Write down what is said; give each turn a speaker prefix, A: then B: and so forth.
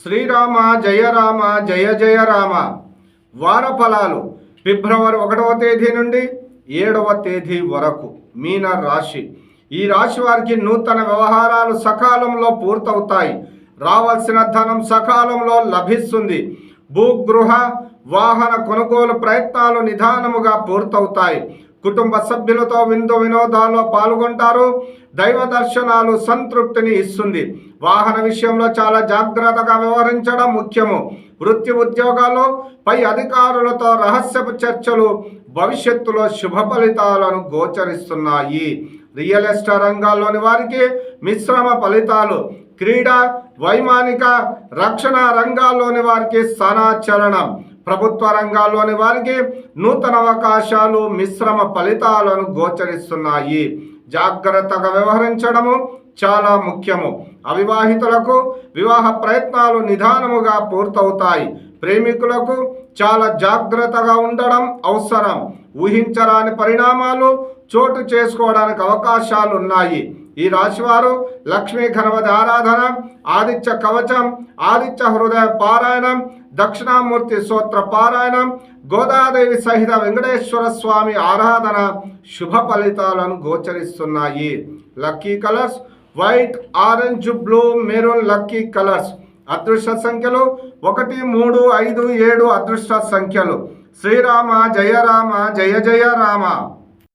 A: శ్రీరామ జయ రామ జయ జయ రామ. వార ఫలాలు ఫిబ్రవరి 1వ తేదీ నుండి 7వ తేదీ వరకు మీన రాశి. ఈ రాశి వారికి నూతన వ్యవహారాలు సకాలంలో పూర్తవుతాయి. రావాల్సిన ధనం సకాలంలో లభిస్తుంది. భూగృహ వాహన కొనుగోలు ప్రయత్నాలు నిదానముగా పూర్తవుతాయి. కుటుంబ సభ్యులతో విందు వినోదాల్లో పాల్గొంటారు. దైవ దర్శనాలు సంతృప్తిని ఇస్తుంది. వాహన విషయంలో చాలా జాగ్రత్తగా వ్యవహరించడం ముఖ్యము. వృత్తి ఉద్యోగాల్లో పై అధికారులతో రహస్యపు చర్చలు భవిష్యత్తులో శుభ ఫలితాలను గోచరిస్తున్నాయి. రియల్ ఎస్టేట్ రంగాల్లోని వారికి మిశ్రమ ఫలితాలు. క్రీడా వైమానిక రక్షణ రంగాల్లోని వారికి సనాచరణం. ప్రభుత్వ రంగాల్లోని వారికి నూతన అవకాశాలు మిశ్రమ ఫలితాలను గోచరిస్తున్నాయి. జాగ్రత్తగా వ్యవహరించడము చాలా ముఖ్యము. అవివాహితులకు వివాహ ప్రయత్నాలు నిదానముగా పూర్తవుతాయి. ప్రేమికులకు చాలా జాగ్రత్తగా ఉండడం అవసరం. ఊహించరాని పరిణామాలు చోటు చేసుకోవడానికి అవకాశాలు ఉన్నాయి. ఈ రాశివారు లక్ష్మీ గణపతి ఆరాధన, ఆదిత్య కవచం, ఆదిత్య హృదయ పారాయణం, దక్షిణామూర్తి స్తోత్ర పారాయణం, గోదాదేవి సహిత వెంకటేశ్వర స్వామి ఆరాధన శుభ ఫలితాలను గోచరిస్తున్నాయి. Lucky colours white, orange, blue, maroon lucky colours. అదృష్ట సంఖ్యలు 1, 3, 5, 7 అదృష్ట సంఖ్యలు. శ్రీరామ జయ రామ జయ జయ రామ.